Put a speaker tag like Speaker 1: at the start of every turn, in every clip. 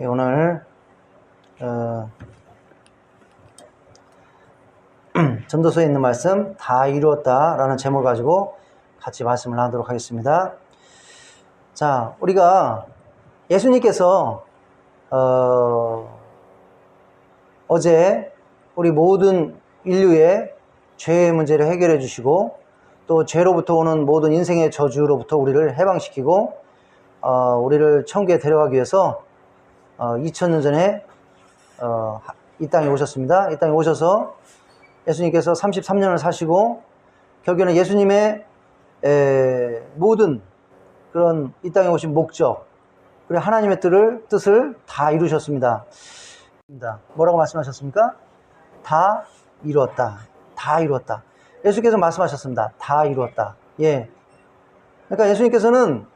Speaker 1: 오늘 전도서에 있는 말씀 다 이루었다 라는 제목을 가지고 같이 말씀을 하도록 하겠습니다. 자, 우리가 예수님께서 어제 우리 모든 인류의 죄의 문제를 해결해 주시고 또 죄로부터 오는 모든 인생의 저주로부터 우리를 해방시키고 우리를 천국에 데려가기 위해서 2000년 전에 이 땅에 오셨습니다. 이 땅에 오셔서 예수님께서 33년을 사시고 결국에는 예수님의 모든 그런 이 땅에 오신 목적 그리고 하나님의 뜻을 다 이루셨습니다. 뭐라고 말씀하셨습니까? 다 이루었다. 다 이루었다. 예수께서 말씀하셨습니다. 다 이루었다. 예. 그러니까 예수님께서는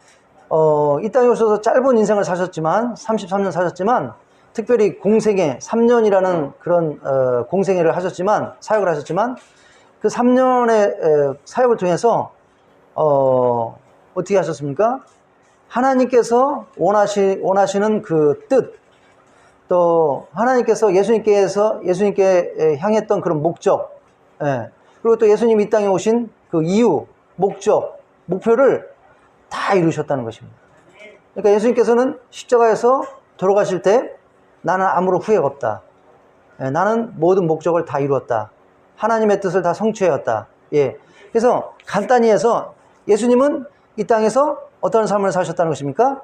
Speaker 1: 이 땅에 오셔서 짧은 인생을 사셨지만 33년 사셨지만 특별히 공생애 3년이라는 그런 공생애를 하셨지만 사역을 하셨지만 그 3년의 사역을 통해서 어떻게 하셨습니까? 하나님께서 원하시는 그 뜻, 또 하나님께서 예수님께 향했던 그런 목적, 그리고 또 예수님이 이 땅에 오신 그 이유, 목적, 목표를 다 이루셨다는 것입니다. 그러니까 예수님께서는 십자가에서 돌아가실 때 나는 아무런 후회가 없다. 나는 모든 목적을 다 이루었다. 하나님의 뜻을 다 성취하였다. 예. 그래서 간단히 해서 예수님은 이 땅에서 어떤 삶을 사셨다는 것입니까?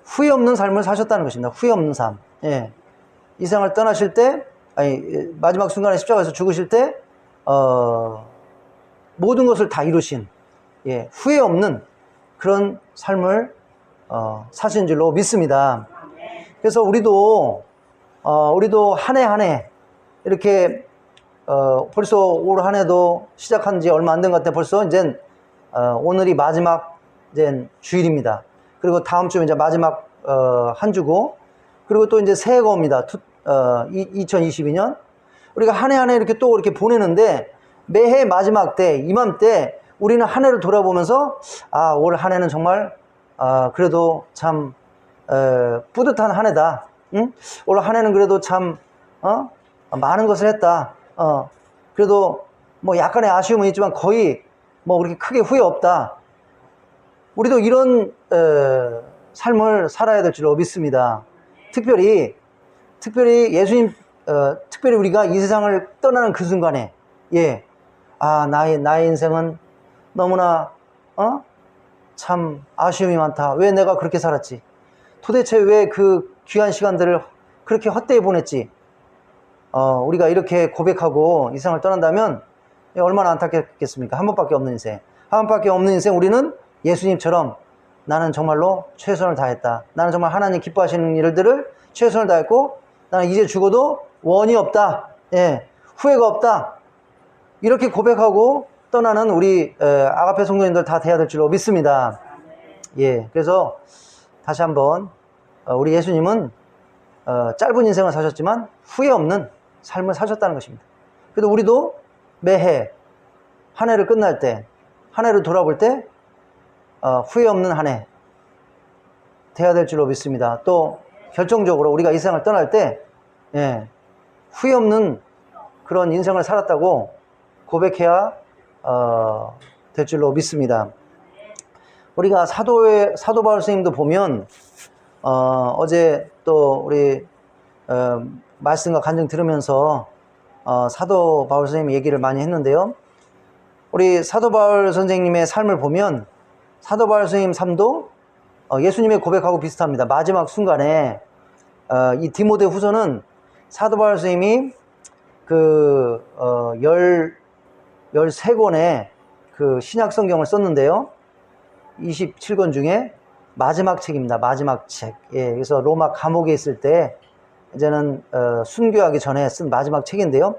Speaker 1: 후회 없는 삶을 사셨다는 것입니다. 후회 없는 삶. 예. 이 세상을 떠나실 때, 마지막 순간에 십자가에서 죽으실 때, 모든 것을 다 이루신, 예, 후회 없는 그런 삶을 사신 줄로 믿습니다. 그래서 우리도 한 해 한 해 이렇게 벌써 올 한 해도 시작한 지 얼마 안 된 것 같아요. 벌써 이제 오늘이 마지막 이제 주일입니다. 그리고 다음 주면 이제 마지막 한 주고, 그리고 또 이제 새해가 옵니다. 2022년. 우리가 한 해 한 해 이렇게 또 이렇게 보내는데 매해 마지막 때 이맘때 우리는 한 해를 돌아보면서 올 한 해는 정말 그래도 참 뿌듯한 한 해다. 응? 올 한 해는 그래도 참 많은 것을 했다. 그래도 뭐 약간의 아쉬움은 있지만 거의 뭐 그렇게 크게 후회 없다. 우리도 이런 삶을 살아야 될 줄로 믿습니다. 특별히 예수님, 특별히 우리가 이 세상을 떠나는 그 순간에, 예, 나의 인생은 너무나 참 아쉬움이 많다. 왜 내가 그렇게 살았지? 도대체 왜 그 귀한 시간들을 그렇게 헛되이 보냈지? 우리가 이렇게 고백하고 이 세상을 떠난다면 얼마나 안타깝겠습니까? 한 번밖에 없는 인생. 한 번밖에 없는 인생 우리는 예수님처럼 나는 정말로 최선을 다했다. 나는 정말 하나님 기뻐하시는 일들을 최선을 다했고 나는 이제 죽어도 원이 없다. 예, 후회가 없다. 이렇게 고백하고 떠나는 우리 아가페 성도님들 다 돼야 될 줄로 믿습니다. 예, 그래서 다시 한번 우리 예수님은 짧은 인생을 사셨지만 후회 없는 삶을 사셨다는 것입니다. 그래도 우리도 매해 한 해를 끝날 때, 한 해를 돌아볼 때 후회 없는 한 해 돼야 될 줄로 믿습니다. 또 결정적으로 우리가 이 세상을 떠날 때 후회 없는 그런 인생을 살았다고 고백해야 될 줄로 믿습니다. 우리가 사도 바울 선생님도 보면 어제 또 우리 말씀과 간증 들으면서 사도 바울 선생님 얘기를 많이 했는데요. 우리 사도 바울 선생님의 삶을 보면 사도 바울 선생님 삶도 예수님의 고백하고 비슷합니다. 마지막 순간에 이 디모데 후서는 사도 바울 선생님이 그 13권의 그 신약 성경을 썼는데요. 27권 중에 마지막 책입니다. 마지막 책. 예, 그래서 로마 감옥에 있을 때 이제는 순교하기 전에 쓴 마지막 책인데요.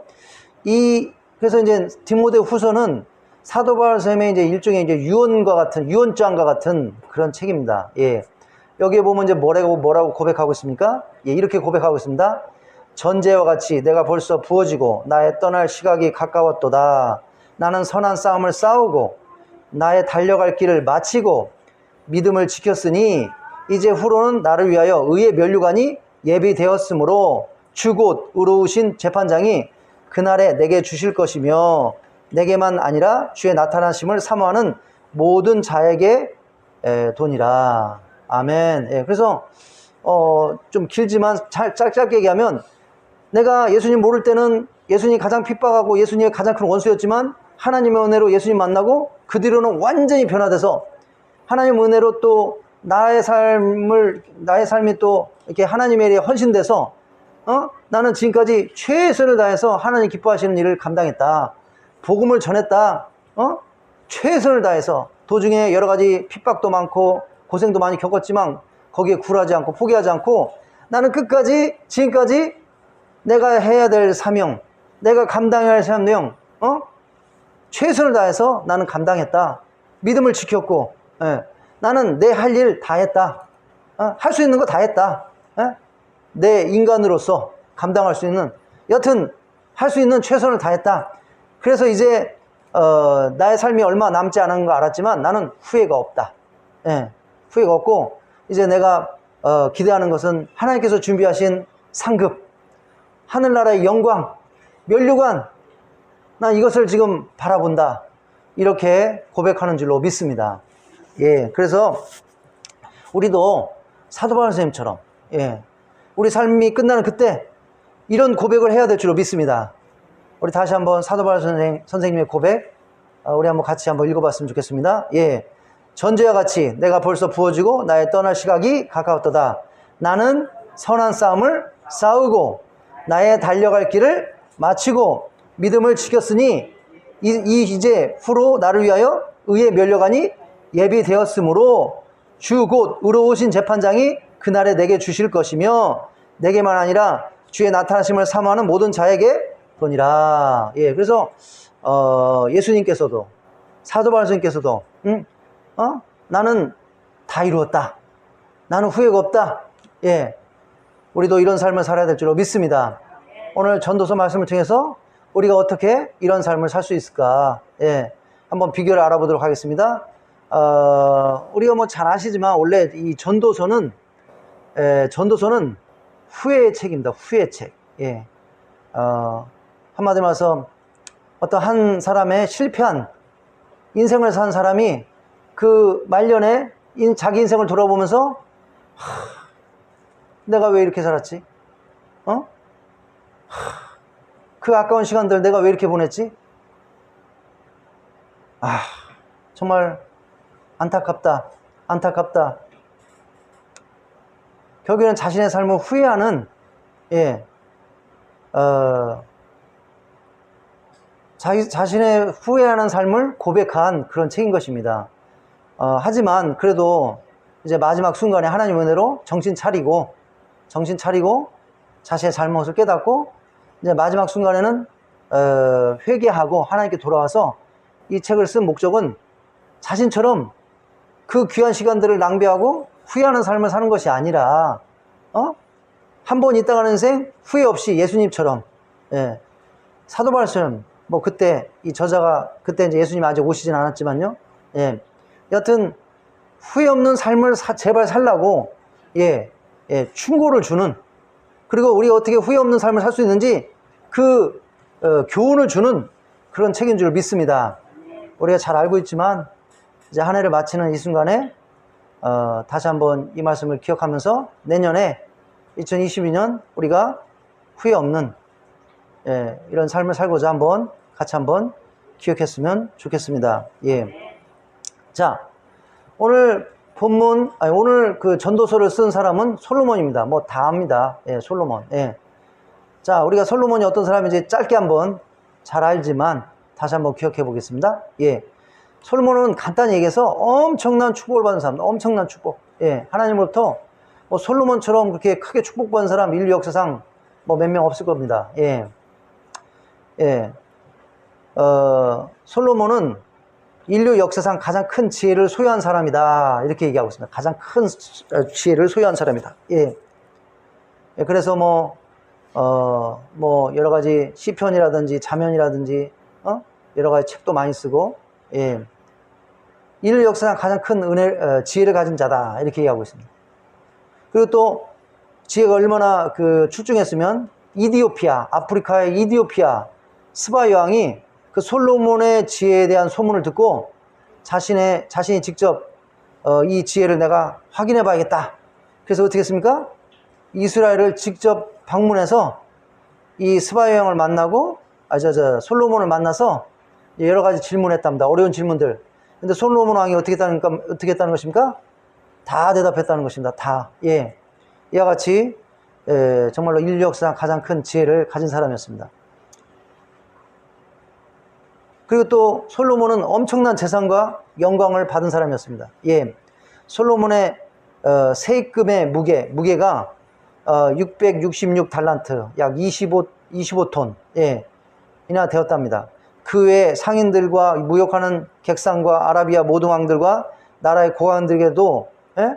Speaker 1: 그래서 이제 디모데 후서는 사도 바울 선생님의 이제 일종의 이제 유언장과 같은 그런 책입니다. 예. 여기에 보면 이제 뭐라고 고백하고 있습니까? 예, 이렇게 고백하고 있습니다. 전제와 같이 내가 벌써 부어지고 나의 떠날 시각이 가까웠도다. 나는 선한 싸움을 싸우고 나의 달려갈 길을 마치고 믿음을 지켰으니 이제 후로는 나를 위하여 의의 면류관이 예비되었으므로 주 곧 의로우신 재판장이 그날에 내게 주실 것이며 내게만 아니라 주의 나타나심을 사모하는 모든 자에게 도니라. 아멘. 예, 그래서 좀 길지만 짧게 얘기하면, 내가 예수님 모를 때는 예수님이 가장 핍박하고 예수님의 가장 큰 원수였지만 하나님의 은혜로 예수님 만나고 그 뒤로는 완전히 변화돼서 하나님의 은혜로 또 나의 삶이 또 이렇게 하나님의 일에 헌신돼서 나는 지금까지 최선을 다해서 하나님 기뻐하시는 일을 감당했다. 복음을 전했다. 최선을 다해서 도중에 여러 가지 핍박도 많고 고생도 많이 겪었지만 거기에 굴하지 않고 포기하지 않고 나는 끝까지 지금까지 내가 해야 될 사명, 내가 감당해야 할 사명, 최선을 다해서 나는 감당했다. 믿음을 지켰고, 나는 내 할 일 다 했다. 할 수 있는 거 다 했다. 내 인간으로서 감당할 수 있는, 여튼 할 수 있는 최선을 다했다. 그래서 이제 나의 삶이 얼마 남지 않은 거 알았지만 나는 후회가 없다. 후회가 없고 이제 내가 기대하는 것은 하나님께서 준비하신 상급, 하늘나라의 영광, 면류관, 난 이것을 지금 바라본다. 이렇게 고백하는 줄로 믿습니다. 예, 그래서 우리도 사도 바울 선생님처럼, 우리 삶이 끝나는 그때 이런 고백을 해야 될 줄로 믿습니다. 우리 다시 한번 사도 바울 선생님의 고백, 우리 한번 같이 한번 읽어봤으면 좋겠습니다. 예, 전제와 같이 내가 벌써 부어지고 나의 떠날 시각이 가까웠도다. 나는 선한 싸움을 싸우고 나의 달려갈 길을 마치고 믿음을 지켰으니 이제 후로 나를 위하여 의의 면류관이 예비되었으므로 주 곧 의로우신 재판장이 그날에 내게 주실 것이며 내게만 아니라 주의 나타나심을 사모하는 모든 자에게 도니라. 예, 그래서 예수님께서도 사도 바울 선생님께서도 나는 다 이루었다. 나는 후회가 없다. 예, 우리도 이런 삶을 살아야 될 줄로 믿습니다. 오늘 전도서 말씀을 통해서 우리가 어떻게 이런 삶을 살 수 있을까? 예, 한번 비결을 알아보도록 하겠습니다. 우리가 뭐 잘 아시지만 원래 이 전도서는 후회의 책입니다. 후회의 책. 예, 한마디로 말해서 어떤 한 사람의 실패한 인생을 산 사람이 그 말년에 자기 인생을 돌아보면서 내가 왜 이렇게 살았지? 그 아까운 시간들 내가 왜 이렇게 보냈지? 정말 안타깝다. 결국에는 자신의 삶을 후회하는, 자신의 후회하는 삶을 고백한 그런 책인 것입니다. 하지만 그래도 이제 마지막 순간에 하나님 은혜로 정신 차리고 자신의 잘못을 깨닫고 이제 마지막 순간에는 회개하고 하나님께 돌아와서 이 책을 쓴 목적은 자신처럼 그 귀한 시간들을 낭비하고 후회하는 삶을 사는 것이 아니라 한 번 있다 가는 인생 후회 없이 예수님처럼, 사도 바울처럼, 뭐 그때 이 저자가 그때 이제 예수님 아직 오시진 않았지만요. 여튼 후회 없는 삶을 제발 살라고 충고를 주는, 그리고 우리가 어떻게 후회 없는 삶을 살 수 있는지 그 교훈을 주는 그런 책인 줄 믿습니다. 우리가 잘 알고 있지만 이제 한 해를 마치는 이 순간에 다시 한번 이 말씀을 기억하면서 내년에 2022년 우리가 후회 없는 이런 삶을 살고자 같이 한번 기억했으면 좋겠습니다. 예. 자, 오늘 오늘 그 전도서를 쓴 사람은 솔로몬입니다. 뭐 다 압니다. 솔로몬. 자, 우리가 솔로몬이 어떤 사람인지 짧게 한번 잘 알지만 다시 한번 기억해 보겠습니다. 솔로몬은 간단히 얘기해서 엄청난 축복을 받은 사람, 엄청난 축복. 하나님으로부터 뭐 솔로몬처럼 그렇게 크게 축복받은 사람 인류 역사상 뭐 몇 명 없을 겁니다. 솔로몬은 인류 역사상 가장 큰 지혜를 소유한 사람이다. 이렇게 얘기하고 있습니다. 가장 큰 지혜를 소유한 사람이다. 그래서 뭐 여러 가지 시편이라든지 자면이라든지, 여러 가지 책도 많이 쓰고, 인류 역사상 가장 큰 지혜를 가진 자다. 이렇게 얘기하고 있습니다. 그리고 또 지혜가 얼마나 그 출중했으면 이디오피아, 아프리카의 이디오피아 스바 여왕이 그 솔로몬의 지혜에 대한 소문을 듣고 자신이 직접 이 지혜를 내가 확인해 봐야겠다. 그래서 어떻게 했습니까? 이스라엘을 직접 방문해서 이 스바 여왕을 만나고 솔로몬을 만나서 여러 가지 질문했답니다. 어려운 질문들. 근데 솔로몬 왕이 어떻게 했다는 것입니까? 다 대답했다는 것입니다. 다. 예. 이와 같이 정말로 인류 역사상 가장 큰 지혜를 가진 사람이었습니다. 그리고 또 솔로몬은 엄청난 재산과 영광을 받은 사람이었습니다. 예. 솔로몬의 세금의 무게가 666달란트, 약 25톤, 예, 이나 되었답니다. 그 외에 상인들과 무역하는 객상과 아라비아 모든 왕들과 나라의 고관들에게도, 예?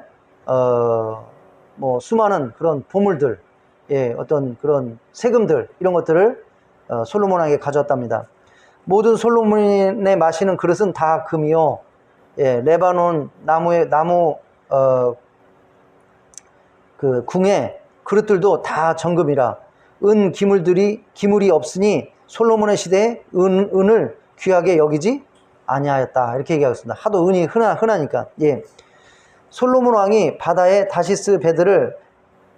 Speaker 1: 수많은 그런 보물들, 예, 어떤 그런 세금들, 이런 것들을 솔로몬에게 가져왔답니다. 모든 솔로몬의 마시는 그릇은 다 금이요. 예, 레바논 나무 그 궁의 그릇들도 다 정금이라. 은 기물이 없으니 솔로몬의 시대에 은을 귀하게 여기지 아니하였다. 이렇게 얘기하겠습니다. 하도 은이 흔하니까. 예. 솔로몬 왕이 바다에 다시스 배들을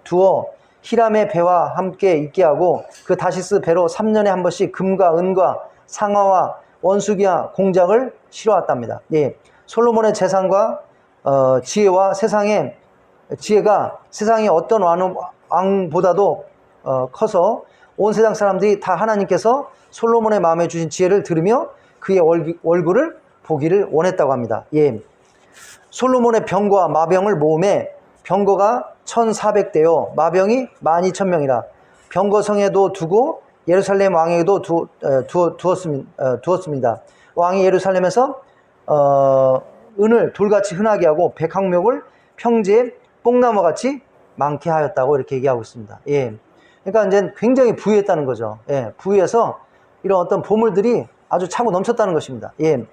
Speaker 1: 두어 히람의 배와 함께 있게 하고 그 다시스 배로 3년에 한 번씩 금과 은과 상아와 원수기와 공작을 실어왔답니다. 예. 솔로몬의 재산과 지혜가 세상의 어떤 왕보다도 커서 온 세상 사람들이 다 하나님께서 솔로몬의 마음에 주신 지혜를 들으며 그의 얼굴을 보기를 원했다고 합니다. 예. 솔로몬의 병과 마병을 모음에 병거가 1400대요 마병이 12000명이라 병거성에도 두고 예루살렘 왕에게도 두었습니다. 왕이 예루살렘에서 은을 돌같이 흔하게 하고 백항목을 평지에 뽕나무같이 많게 하였다고 이렇게 얘기하고 있습니다. 예. 그러니까 이제 굉장히 부유했다는 거죠. 예. 부유해서 이런 어떤 보물들이 아주 차고 넘쳤다는 것입니다. 예.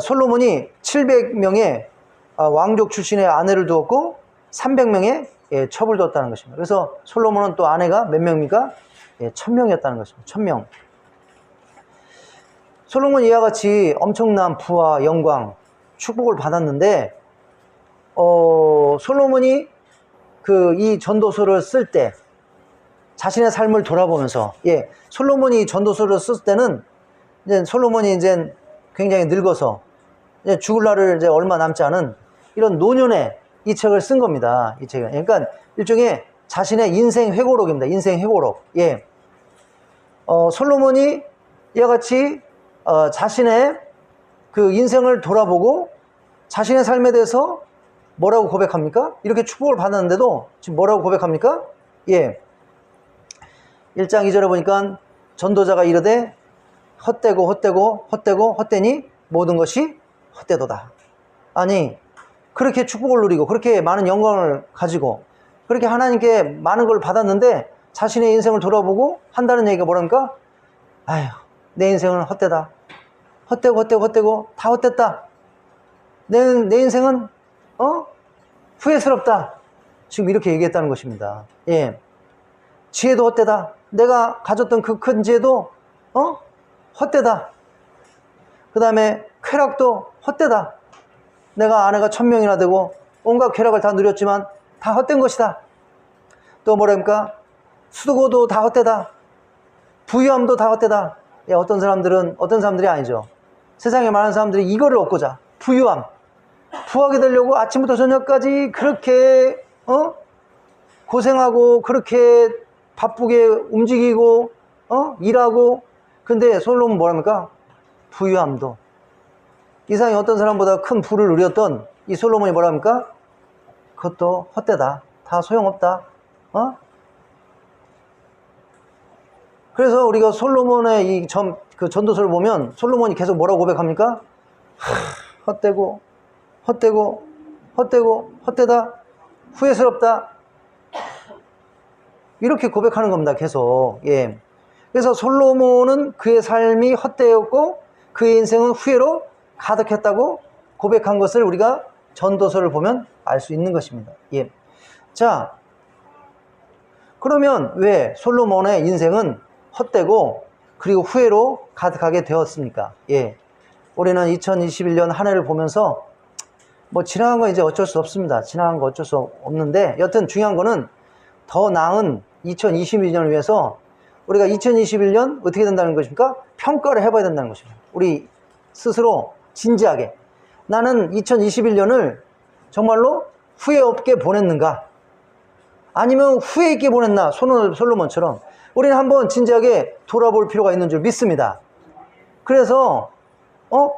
Speaker 1: 솔로몬이 700명의 왕족 출신의 아내를 두었고 300명의 첩을 두었다는 것입니다. 그래서 솔로몬은 또 아내가 몇 명입니까? 1000명이었다는 것입니다. 1000명. 솔로몬이 이와 같이 엄청난 부와 영광, 축복을 받았는데 솔로몬이 이 전도서를 쓸 때 자신의 삶을 돌아보면서, 예, 솔로몬이 전도서를 쓸 때는 이제 솔로몬이 이제 굉장히 늙어서 이제 죽을 날을 이제 얼마 남지 않은 이런 노년에 이 책을 쓴 겁니다. 이 책은. 그러니까 일종의 자신의 인생 회고록입니다. 인생 회고록. 예. 솔로몬이 이와 같이 자신의 그 인생을 돌아보고 자신의 삶에 대해서 뭐라고 고백합니까? 이렇게 축복을 받았는데도 지금 뭐라고 고백합니까? 예. 1장 2절에 보니까 전도자가 이르되 헛되니 모든 것이 헛되도다. 아니, 그렇게 축복을 누리고 그렇게 많은 영광을 가지고 그렇게 하나님께 많은 걸 받았는데 자신의 인생을 돌아보고 한다는 얘기가 뭐랍니까? 아휴, 내 인생은 헛되다. 헛되고 다 헛됐다. 내 인생은 후회스럽다. 지금 이렇게 얘기했다는 것입니다. 예. 지혜도 헛되다. 내가 가졌던 그 큰 지혜도 헛되다. 그 다음에 쾌락도 헛되다. 내가 아내가 1000명이나 되고 온갖 쾌락을 다 누렸지만 다 헛된 것이다. 또 뭐랍니까? 수고도 다 헛되다. 부유함도 다 헛되다. 예, 어떤 사람들이 아니죠. 세상에 많은 사람들이 이거를 얻고자 부유함, 부하게 되려고 아침부터 저녁까지 그렇게 고생하고 그렇게 바쁘게 움직이고 일하고. 근데 솔로몬은 뭐랍니까? 부유함도. 이상이 어떤 사람보다 큰 부를 누렸던 이 솔로몬이 뭐랍니까? 그것도 헛되다. 다 소용없다. 그래서 우리가 솔로몬의 그 전도서를 보면 솔로몬이 계속 뭐라고 고백합니까? 헛되고 헛되다. 후회스럽다. 이렇게 고백하는 겁니다. 계속. 예. 그래서 솔로몬은 그의 삶이 헛되었고 그의 인생은 후회로 가득했다고 고백한 것을 우리가 전도서를 보면 알 수 있는 것입니다. 예. 자, 그러면 왜 솔로몬의 인생은 헛되고 그리고 후회로 가득하게 되었습니까? 예. 우리는 2021년 한 해를 보면서 뭐 지나간 건 이제 어쩔 수 없습니다. 지나간 거 어쩔 수 없는데 여튼 중요한 거는 더 나은 2022년을 위해서 우리가 2021년 어떻게 된다는 것입니까? 평가를 해봐야 된다는 것입니다. 우리 스스로 진지하게 나는 2021년을 정말로 후회 없게 보냈는가? 아니면 후회 있게 보냈나? 솔로몬처럼 우리는 한번 진지하게 돌아볼 필요가 있는 줄 믿습니다. 그래서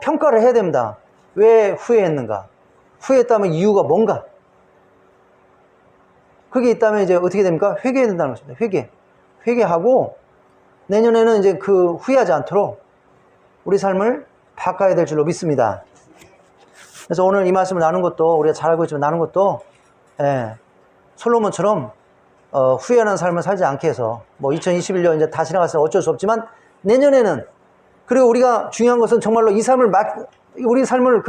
Speaker 1: 평가를 해야 됩니다. 왜 후회했는가? 후회했다면 이유가 뭔가? 그게 있다면 이제 어떻게 됩니까? 회개해야 된다는 것입니다. 회개하고 내년에는 이제 그 후회하지 않도록 우리 삶을 바꿔야 될 줄로 믿습니다. 그래서 오늘 이 말씀을 나눈 것도 우리가 잘 알고 있지만 나눈 것도 솔로몬처럼 후회하는 삶을 살지 않게 해서 뭐 2021년 이제 다 지나갔으면 어쩔 수 없지만 내년에는 그리고 우리가 중요한 것은 정말로 이 삶을 우리 삶을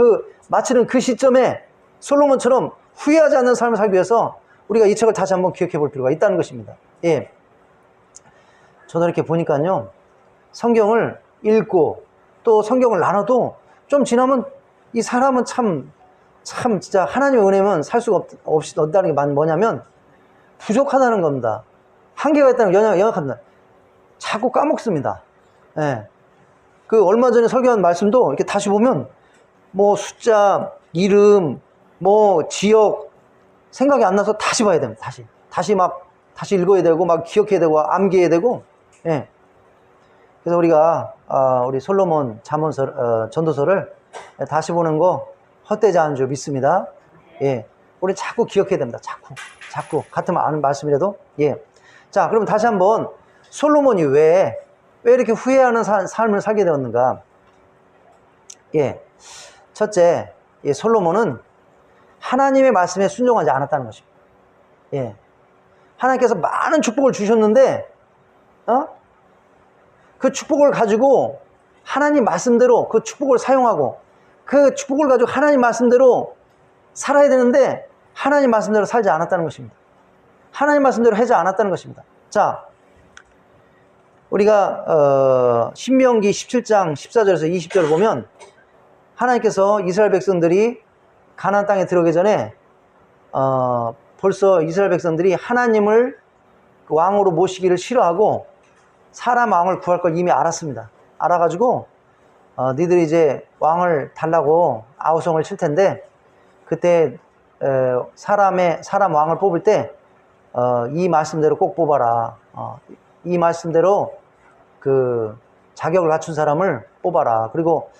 Speaker 1: 마치는 그 시점에 솔로몬처럼 후회하지 않는 삶을 살기 위해서 우리가 이 책을 다시 한번 기억해 볼 필요가 있다는 것입니다. 예. 저도 이렇게 보니까요, 성경을 읽고 또 성경을 나눠도 좀 지나면 이 사람은 참 진짜 하나님의 은혜면 살 수가 없다는 게 뭐냐면 부족하다는 겁니다. 한계가 있다는 게 영역합니다. 자꾸 까먹습니다. 예. 그 얼마 전에 설교한 말씀도 이렇게 다시 보면 뭐 숫자, 이름, 뭐 지역 생각이 안 나서 다시 봐야 됩니다. 다시 읽어야 되고 막 기억해야 되고 암기해야 되고. 예. 그래서 우리가 우리 솔로몬 전도서를 다시 보는 거 헛되지 않은 줄 믿습니다. 예. 우리 자꾸 기억해야 됩니다. 자꾸 같은 아는 말씀이라도. 예. 자, 그럼 다시 한번 솔로몬이 왜 이렇게 후회하는 삶을 살게 되었는가? 예. 첫째, 솔로몬은 하나님의 말씀에 순종하지 않았다는 것입니다. 예. 하나님께서 많은 축복을 주셨는데, 그 축복을 가지고 하나님 말씀대로 그 축복을 사용하고 그 축복을 가지고 하나님 말씀대로 살아야 되는데 하나님 말씀대로 살지 않았다는 것입니다. 하나님 말씀대로 하지 않았다는 것입니다. 자, 우리가 신명기 17장 14절에서 20절을 보면 하나님께서 이스라엘 백성들이 가나안 땅에 들어오기 전에 벌써 이스라엘 백성들이 하나님을 왕으로 모시기를 싫어하고 사람 왕을 구할 걸 이미 알았습니다. 알아가지고 너희들이 이제 왕을 달라고 아우성을 칠 텐데 그때 사람 왕을 뽑을 때 이 말씀대로 꼭 뽑아라. 이 말씀대로 그 자격을 갖춘 사람을 뽑아라. 그리고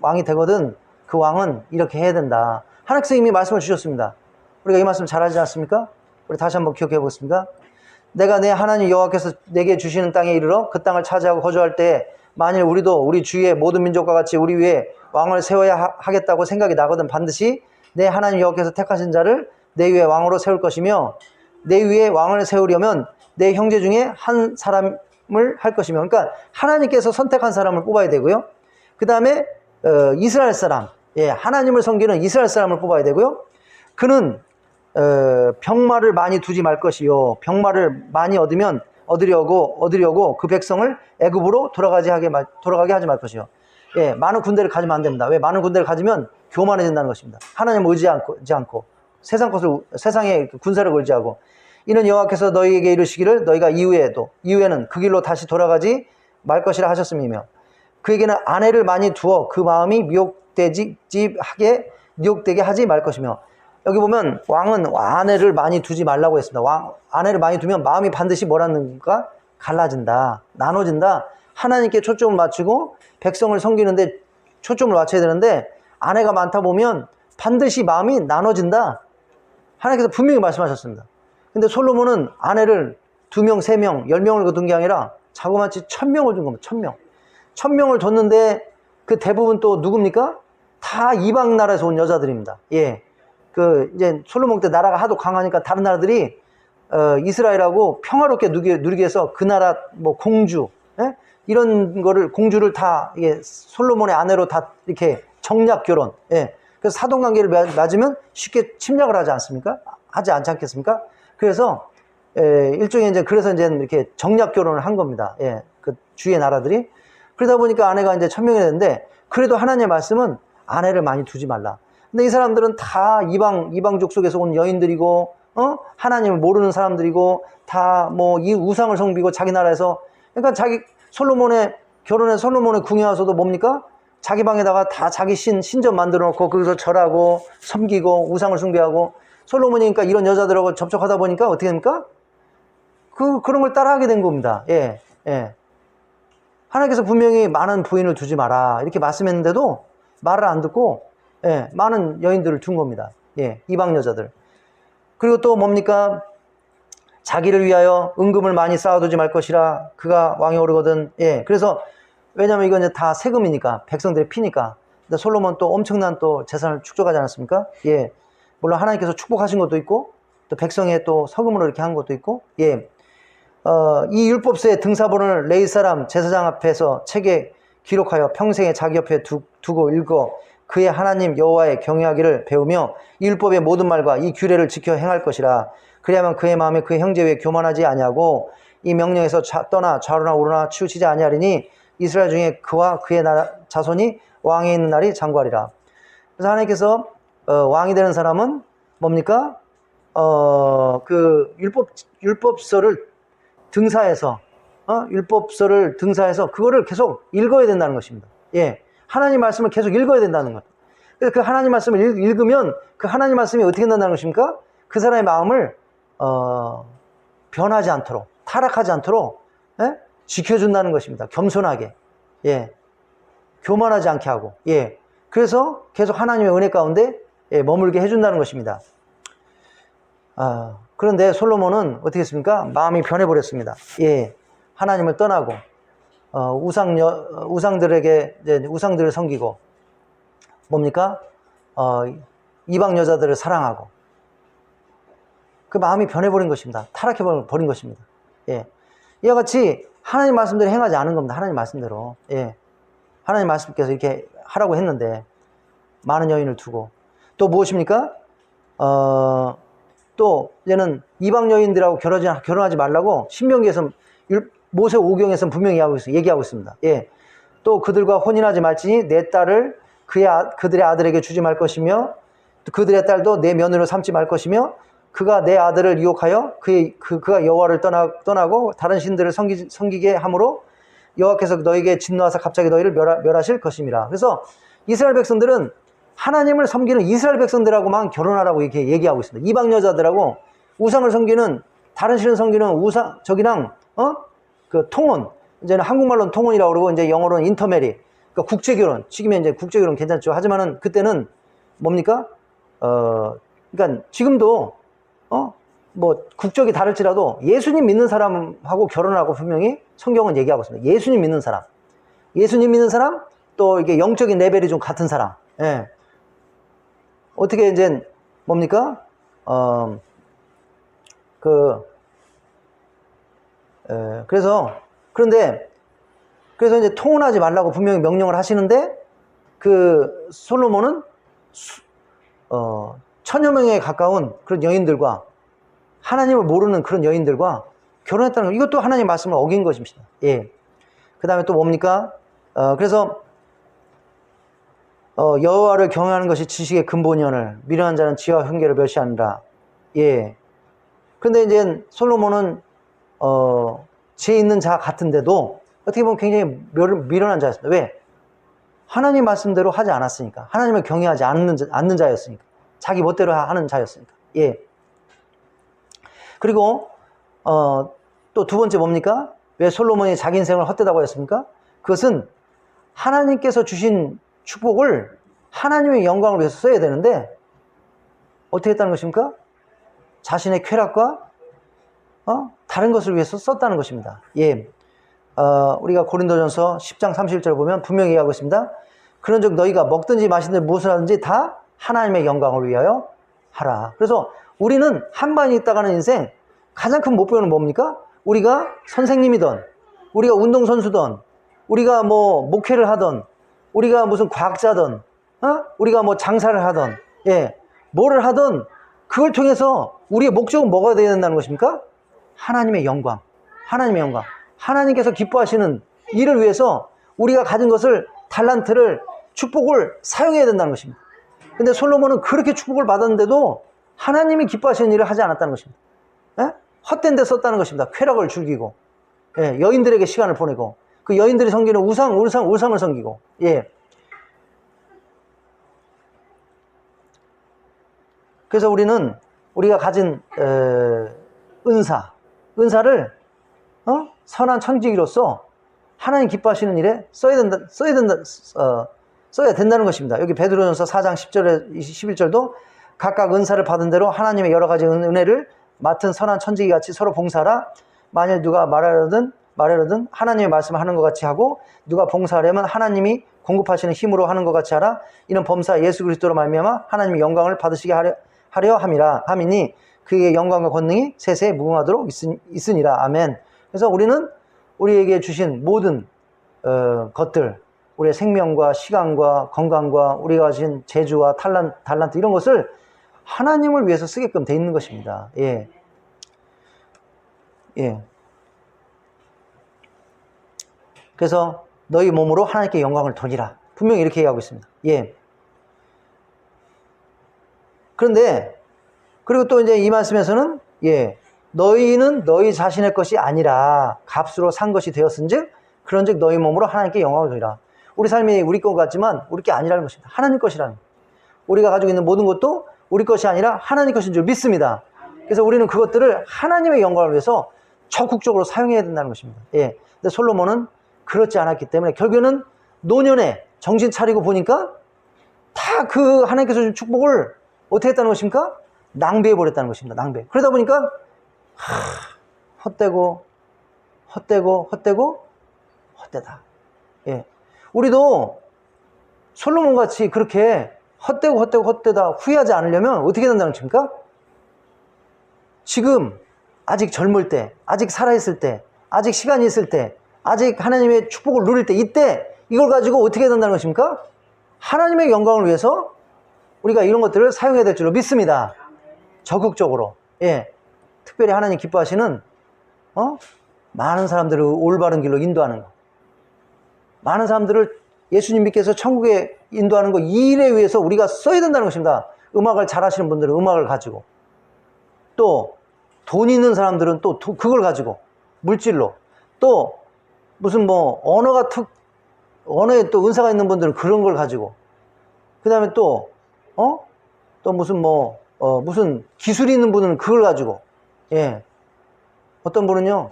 Speaker 1: 왕이 되거든 그 왕은 이렇게 해야 된다. 하나님께서 이미 말씀을 주셨습니다. 우리가 이 말씀 잘 알지 않습니까? 우리 다시 한번 기억해 보겠습니다. 내가 내 하나님 여호와께서 내게 주시는 땅에 이르러 그 땅을 차지하고 거주할 때 만일 우리도 우리 주위의 모든 민족과 같이 우리 위에 왕을 세워야 하겠다고 생각이 나거든 반드시 내 하나님 여호와께서 택하신 자를 내 위에 왕으로 세울 것이며 내 위에 왕을 세우려면 내 형제 중에 한 사람을 할 것이며 그러니까 하나님께서 선택한 사람을 뽑아야 되고요. 그 다음에 이스라엘 사람, 하나님을 섬기는 이스라엘 사람을 뽑아야 되고요. 그는 병마를 많이 두지 말 것이요 병마를 많이 얻으려고 그 백성을 애굽으로 돌아가게 하지 말 것이요. 많은 군대를 가지면 안 됩니다. 왜? 많은 군대를 가지면 교만해진다는 것입니다. 하나님을 의지하지 않고 세상의 군사를 의지하고 이는 여호와께서 너희에게 이르시기를 너희가 이후에는 그 길로 다시 돌아가지 말 것이라 하셨음이며 그에게는 아내를 많이 두어 그 마음이 미혹되게 하지 말 것이며 여기 보면 왕은 아내를 많이 두지 말라고 했습니다. 아내를 많이 두면 마음이 반드시 뭐라는가? 갈라진다. 나눠진다. 하나님께 초점을 맞추고 백성을 섬기는데 초점을 맞춰야 되는데 아내가 많다 보면 반드시 마음이 나눠진다. 하나님께서 분명히 말씀하셨습니다. 근데 솔로몬은 아내를 2명, 3명, 10명을 둔 게 아니라 자그마치 1000명을 준 겁니다. 1000명. 1000명을 줬는데 그 대부분 또 누굽니까? 다 이방 나라에서 온 여자들입니다. 이제 솔로몬 때 나라가 하도 강하니까 다른 나라들이 이스라엘하고 평화롭게 누리기 위해서 그 나라 뭐 공주 이런 거를 공주를 다 솔로몬의 아내로 다 이렇게 정략 결혼. 그래서 사돈 관계를 맺으면 쉽게 침략을 하지 않습니까? 하지 않지 않겠습니까? 그래서 일종의 이제 그래서 이제 이렇게 정략 결혼을 한 겁니다. 예, 그 주위의 나라들이. 그러다 보니까 아내가 이제 1000명이 됐는데, 그래도 하나님의 말씀은 아내를 많이 두지 말라. 근데 이 사람들은 다 이방족 속에서 온 여인들이고, 하나님을 모르는 사람들이고, 다 뭐 이 우상을 섬기고 자기 나라에서, 그러니까 결혼해 솔로몬의 궁에 와서도 뭡니까? 자기 방에다가 다 자기 신전 만들어 놓고, 거기서 절하고, 섬기고, 우상을 숭배하고, 솔로몬이니까 이런 여자들하고 접촉하다 보니까 어떻게 됩니까? 그런 걸 따라하게 된 겁니다. 예, 예. 하나님께서 분명히 많은 부인을 두지 마라. 이렇게 말씀했는데도 말을 안 듣고, 예, 많은 여인들을 둔 겁니다. 예, 이방 여자들. 그리고 또 뭡니까? 자기를 위하여 은금을 많이 쌓아두지 말 것이라. 그가 왕에 오르거든. 예, 그래서, 왜냐면 이건 이제 다 세금이니까, 백성들의 피니까. 근데 솔로몬 또 엄청난 또 재산을 축적하지 않았습니까? 예. 물론 하나님께서 축복하신 것도 있고, 또 백성의 또 서금으로 이렇게 한 것도 있고, 예. 이 율법서의 등사본을 레위 사람 제사장 앞에서 책에 기록하여 평생에 자기 옆에 두고 읽어 그의 하나님 여호와의 경외하기를 배우며 이 율법의 모든 말과 이 규례를 지켜 행할 것이라. 그리하면 그의 마음에 그의 형제 위에 교만하지 아니하고 이 명령에서 떠나 좌로나 우로나 치우치지 아니하리니 이스라엘 중에 그와 그의 자손이 왕에 있는 날이 장구하리라. 그래서 하나님께서 왕이 되는 사람은 뭡니까? 그 율법서를 등사해서 그거를 계속 읽어야 된다는 것입니다. 예, 하나님 말씀을 계속 읽어야 된다는 것. 그래서 그 하나님 말씀을 읽으면 그 하나님 말씀이 어떻게 된다는 것입니까? 그 사람의 마음을 변하지 않도록, 타락하지 않도록, 예? 지켜준다는 것입니다. 겸손하게, 예, 교만하지 않게 하고, 예. 그래서 계속 하나님의 은혜 가운데 머물게 해준다는 것입니다. 그런데 솔로몬은 어떻게 했습니까? 마음이 변해버렸습니다. 예, 하나님을 떠나고 우상들에게 이제 우상들을 섬기고 뭡니까? 이방 여자들을 사랑하고 그 마음이 변해버린 것입니다. 타락해버린 것입니다. 예, 이와 같이 하나님 말씀대로 행하지 않은 겁니다. 하나님 말씀대로. 예, 하나님 말씀께서 이렇게 하라고 했는데 많은 여인을 두고 또 무엇입니까? 또 이제는 이방 여인들하고 결혼하지 말라고 신명기에서 모세 5경에서는 분명히 얘기하고 있습니다. 예. 또 그들과 혼인하지 말지니 내 딸을 그들의 아들에게 주지 말 것이며 또 그들의 딸도 내 며느리로 삼지 말 것이며 그가 내 아들을 유혹하여 그가 여호와를 떠나고 다른 신들을 섬기게 함으로 여호와께서 너에게 진노하사 갑자기 너희를 멸하실 것임이라. 그래서 이스라엘 백성들은 하나님을 섬기는 이스라엘 백성들하고만 결혼하라고 이렇게 얘기하고 있습니다. 이방 여자들하고 우상을 섬기는 다른 신을 섬기는 저기랑 그 통혼, 이제는 한국말로는 통혼이라고 그러고 이제 영어로는 인터메리, 그러니까 국제결혼. 지금은 이제 국제결혼 괜찮죠. 하지만은 그때는 뭡니까? 그러니까 지금도 뭐 국적이 다를지라도 예수님 믿는 사람하고 결혼하고 분명히 성경은 얘기하고 있습니다. 예수님 믿는 사람, 또 이게 영적인 레벨이 좀 같은 사람. 예. 어떻게 이제 뭡니까? 그래서 이제 통혼하지 말라고 분명히 명령을 하시는데 그 솔로몬은 1000여 명에 가까운 그런 여인들과 하나님을 모르는 그런 여인들과 결혼했다는 거, 이것도 하나님 말씀을 어긴 것입니다. 예. 그 다음에 또 뭡니까? 그래서 여호와를 경외하는 것이 지식의 근본이오늘 미련한 자는 지혜와 훈계를 멸시하느라. 예. 그런데 이제 솔로몬은 지혜 있는 자 같은데도 어떻게 보면 굉장히 미련한 자였습니다. 왜? 하나님 말씀대로 하지 않았으니까. 하나님을 경외하지 않는 자였으니까. 자기 멋대로 하는 자였으니까. 예. 그리고 또 두 번째 뭡니까? 왜 솔로몬이 자기 인생을 헛되다고 했습니까? 그것은 하나님께서 주신 축복을 하나님의 영광을 위해서 써야 되는데 어떻게 했다는 것입니까? 자신의 쾌락과 다른 것을 위해서 썼다는 것입니다. 예. 우리가 고린도전서 10장 31절을 보면 분명히 얘기하고 있습니다. 그런즉 너희가 먹든지 마시든지 무엇을 하든지 다 하나님의 영광을 위하여 하라. 그래서 우리는 한반이 있다가는 인생 가장 큰 목표는 뭡니까? 우리가 선생님이든 우리가 운동선수든 우리가 뭐 목회를 하든 우리가 무슨 과학자든 우리가 뭐 장사를 하든 예, 뭐를 하든 그걸 통해서 우리의 목적은 뭐가 되어야 된다는 것입니까? 하나님의 영광, 하나님의 영광, 하나님께서 기뻐하시는 일을 위해서 우리가 가진 것을, 달란트를, 축복을 사용해야 된다는 것입니다. 근데 솔로몬은 그렇게 축복을 받았는데도 하나님이 기뻐하시는 일을 하지 않았다는 것입니다. 예? 헛된 데 썼다는 것입니다. 쾌락을 즐기고, 예, 여인들에게 시간을 보내고, 그 여인들이 섬기는 우상을 섬기고, 예. 그래서 우리가 가진 은사를 선한 청지기로서 하나님 기뻐하시는 일에 써야 된다는 것입니다. 여기 베드로전서 4장 10절에 11절도 각각 은사를 받은 대로 하나님의 여러 가지 은혜를 맡은 선한 천지기 같이 서로 봉사하라. 만일 누가 말하려든 하나님의 말씀을 하는 것 같이 하고, 누가 봉사하려면 하나님이 공급하시는 힘으로 하는 것 같이 하라. 이는 범사 예수 그리스도로 말미암아 하나님의 영광을 받으시게 하려 함이니 그의 영광과 권능이 세세에 무궁하도록 있으니라. 아멘. 그래서 우리는 우리에게 주신 모든 것들, 우리의 생명과 시간과 건강과 우리가 가진 재주와 달란트 이런 것을 하나님을 위해서 쓰게끔 돼 있는 것입니다. 예. 예. 그래서 너희 몸으로 하나님께 영광을 돌리라. 분명히 이렇게 얘기하고 있습니다. 예. 그런데, 그리고 또 이제 이 말씀에서는, 예, 너희는 너희 자신의 것이 아니라 값으로 산 것이 되었은즉, 그런즉 너희 몸으로 하나님께 영광을 돌리라. 우리 삶이 우리 것 같지만 우리 게 아니라는 것입니다. 하나님 것이라는 것. 우리가 가지고 있는 모든 것도 우리 것이 아니라 하나님 것인 줄 믿습니다. 그래서 우리는 그것들을 하나님의 영광을 위해서 적극적으로 사용해야 된다는 것입니다. 예. 근데 솔로몬은 그렇지 않았기 때문에 결국에는 노년에 정신 차리고 보니까 다 그 하나님께서 준 축복을 어떻게 했다는 것입니까? 낭비해버렸다는 것입니다. 낭비. 그러다 보니까 헛되다. 예. 우리도 솔로몬 같이 그렇게 헛되다 후회하지 않으려면 어떻게 된다는 것입니까? 지금 아직 젊을 때, 아직 살아있을 때, 아직 시간이 있을 때, 아직 하나님의 축복을 누릴 때, 이때 이걸 가지고 어떻게 된다는 것입니까? 하나님의 영광을 위해서 우리가 이런 것들을 사용해야 될 줄로 믿습니다. 적극적으로. 예. 특별히 하나님 기뻐하시는 많은 사람들을 올바른 길로 인도하는 거, 많은 사람들을 예수님 믿게해서 천국에 인도하는 거, 이 일에 위해서 우리가 써야 된다는 것입니다. 음악을 잘하시는 분들은 음악을 가지고, 또 돈 있는 사람들은 또 그걸 가지고 물질로, 또 무슨 뭐 언어에 또 은사가 있는 분들은 그런 걸 가지고, 그 다음에 또 무슨 무슨 기술이 있는 분은 그걸 가지고, 예. 어떤 분은요,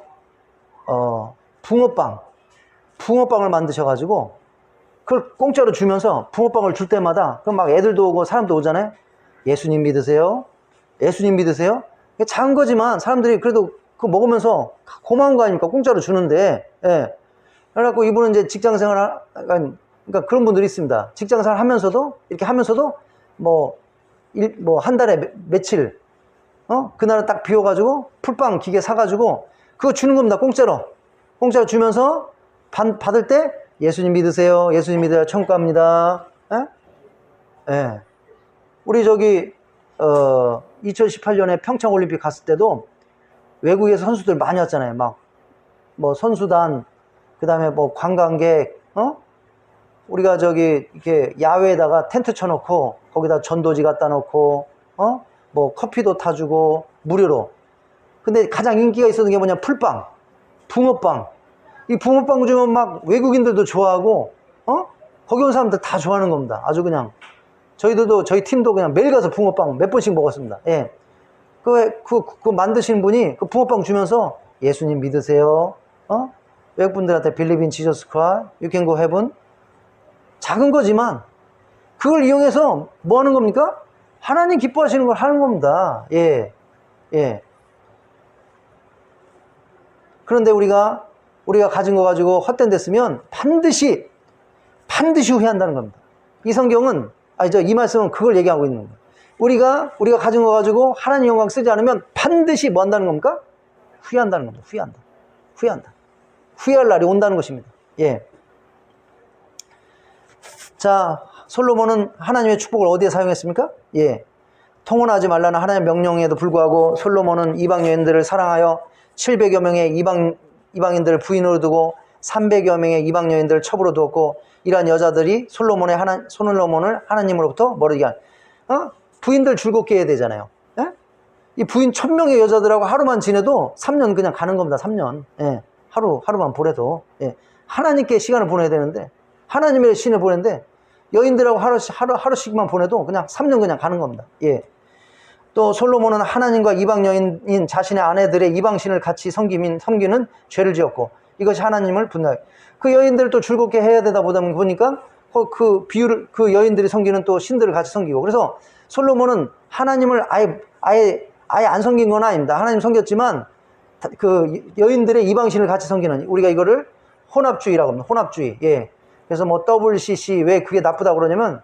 Speaker 1: 붕어빵을 만드셔가지고, 그걸 공짜로 주면서 붕어빵을 줄 때마다, 그럼 막 애들도 오고 사람도 오잖아요? 예수님 믿으세요? 예수님 믿으세요? 작은 거지만 사람들이 그래도 그거 먹으면서 고마운 거 아닙니까? 공짜로 주는데, 예. 그래갖고 이분은 이제 그러니까 그런 분들이 있습니다. 직장생활 하면서도, 이렇게 하면서도, 한 달에 며칠, 그날은 딱 비워가지고, 풀빵 기계 사가지고, 그거 주는 겁니다. 공짜로 주면서, 받을 때, 예수님 믿으세요. 예수님 믿어야 천국 갑니다. 예? 예. 우리 2018년에 평창올림픽 갔을 때도 외국에서 선수들 많이 왔잖아요. 선수단, 그 다음에 관광객, 우리가 이렇게 야외에다가 텐트 쳐놓고, 거기다 전도지 갖다 놓고, 커피도 타주고, 무료로. 근데 가장 인기가 있었던 게 뭐냐, 풀빵, 붕어빵. 이 붕어빵 주면 막 외국인들도 좋아하고, 거기 온 사람들 다 좋아하는 겁니다. 아주 그냥. 저희 팀도 그냥 매일 가서 붕어빵 몇 번씩 먹었습니다. 예. 그거 만드신 분이 그 붕어빵 주면서 예수님 믿으세요. 외국분들한테 Believe in Jesus Christ, you can go heaven. 작은 거지만, 그걸 이용해서 뭐 하는 겁니까? 하나님 기뻐하시는 걸 하는 겁니다. 예. 예. 그런데 우리가 가진 거 가지고 헛된 데 쓰면 반드시 후회한다는 겁니다. 이 성경은, 이 말씀은 그걸 얘기하고 있는 거예요. 우리가 가진 거 가지고 하나님 영광 쓰지 않으면 반드시 뭐 한다는 겁니까? 후회한다는 겁니다. 후회한다. 후회할 날이 온다는 것입니다. 예. 자, 솔로몬은 하나님의 축복을 어디에 사용했습니까? 예. 통혼하지 말라는 하나님의 명령에도 불구하고 솔로몬은 이방 여인들을 사랑하여 700여 명의 이방인들을 부인으로 두고 300여 명의 이방 여인들을 첩으로 두었고 이러한 여자들이 솔로몬을 하나님으로부터 멀게 한 부인들 즐겁게 해야 되잖아요. 예? 이 부인 1000명의 여자들하고 하루만 지내도 3년 그냥 가는 겁니다. 3년. 예. 하루만 보내도. 예. 하나님께 시간을 보내야 되는데 하나님의 신을 보내는데 여인들하고 하루씩만 보내도 그냥 3년 그냥 가는 겁니다. 예. 또 솔로몬은 하나님과 이방 여인인 자신의 아내들의 이방신을 같이 섬기는 죄를 지었고 이것이 하나님을 분노하게. 그 여인들을 또 즐겁게 해야 되다 보니까 그 여인들이 섬기는 또 신들을 같이 섬기고. 그래서 솔로몬은 하나님을 아예 안 섬긴 건 아닙니다. 하나님 섬겼지만 그 여인들의 이방신을 같이 섬기는, 우리가 이거를 혼합주의라고 합니다. 혼합주의. 예. 그래서 뭐 WCC 왜 그게 나쁘다고 그러냐면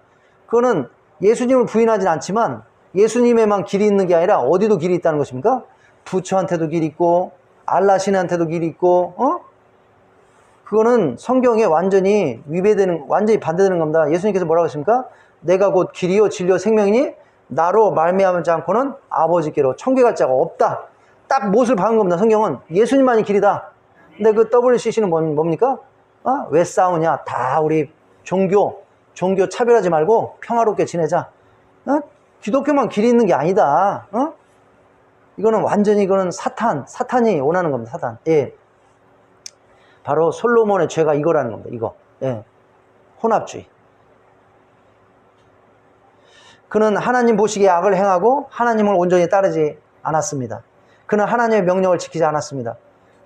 Speaker 1: 그거는 예수님을 부인하진 않지만 예수님에만 길이 있는 게 아니라 어디도 길이 있다는 것입니까? 부처한테도 길이 있고 알라 신한테도 길이 있고 그거는 성경에 완전히 완전히 반대되는 겁니다. 예수님께서 뭐라고 하십니까? 내가 곧 길이요 진리요 생명이니 나로 말미암지 않고는 아버지께로 천국에 갈 자가 없다. 딱 못을 박은 겁니다. 성경은 예수님만이 길이다. 근데 그 WCC는 뭡니까? 왜 싸우냐? 다 우리 종교 차별하지 말고 평화롭게 지내자. 기독교만 길이 있는 게 아니다. 이거는 사탄이 원하는 겁니다. 사탄. 예. 바로 솔로몬의 죄가 이거라는 겁니다. 이거. 예. 혼합주의. 그는 하나님 보시기에 악을 행하고 하나님을 온전히 따르지 않았습니다. 그는 하나님의 명령을 지키지 않았습니다.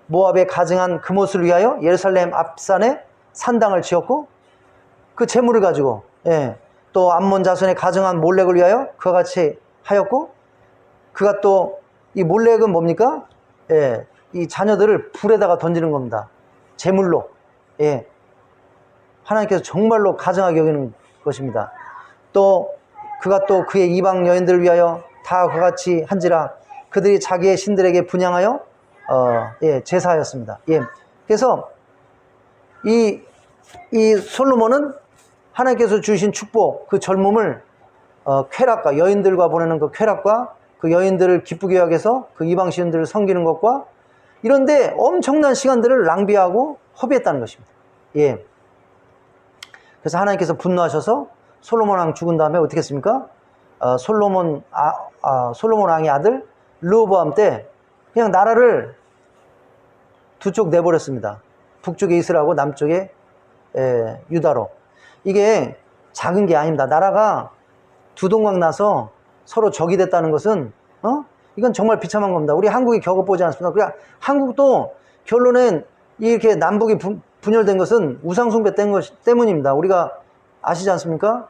Speaker 1: 모압에 가증한 금옷을 위하여 예루살렘 앞산에 산당을 지었고 그 재물을 가지고, 예, 또 암몬 자손에 가증한 몰렉을 위하여 그와 같이 하였고, 그가 또 이 몰렉은 뭡니까? 예, 이 자녀들을 불에다가 던지는 겁니다. 재물로. 예, 하나님께서 정말로 가증하게 여기는 것입니다. 또 그가 또 그의 이방 여인들을 위하여 다 그와 같이 한지라 그들이 자기의 신들에게 분향하여 제사하였습니다. 예, 그래서 이 솔로몬은 하나님께서 주신 축복, 그 젊음을 쾌락과 여인들과 보내는 그 쾌락과 그 여인들을 기쁘게 하기 위해서 그 이방신들을 섬기는 것과 이런데 엄청난 시간들을 낭비하고 허비했다는 것입니다. 예. 그래서 하나님께서 분노하셔서 솔로몬 왕 죽은 다음에 어떻게 했습니까? 솔로몬 왕의 아들 르호보암 때 그냥 나라를 두 쪽 내버렸습니다. 북쪽에 이스라엘하고 남쪽에 유다로. 이게 작은 게 아닙니다. 나라가 두 동강 나서 서로 적이 됐다는 것은 이건 정말 비참한 겁니다. 우리 한국이 격을 보지 않습니까? 그래, 한국도 결론엔 이렇게 남북이 분열된 것은 우상숭배 때문입니다. 우리가 아시지 않습니까?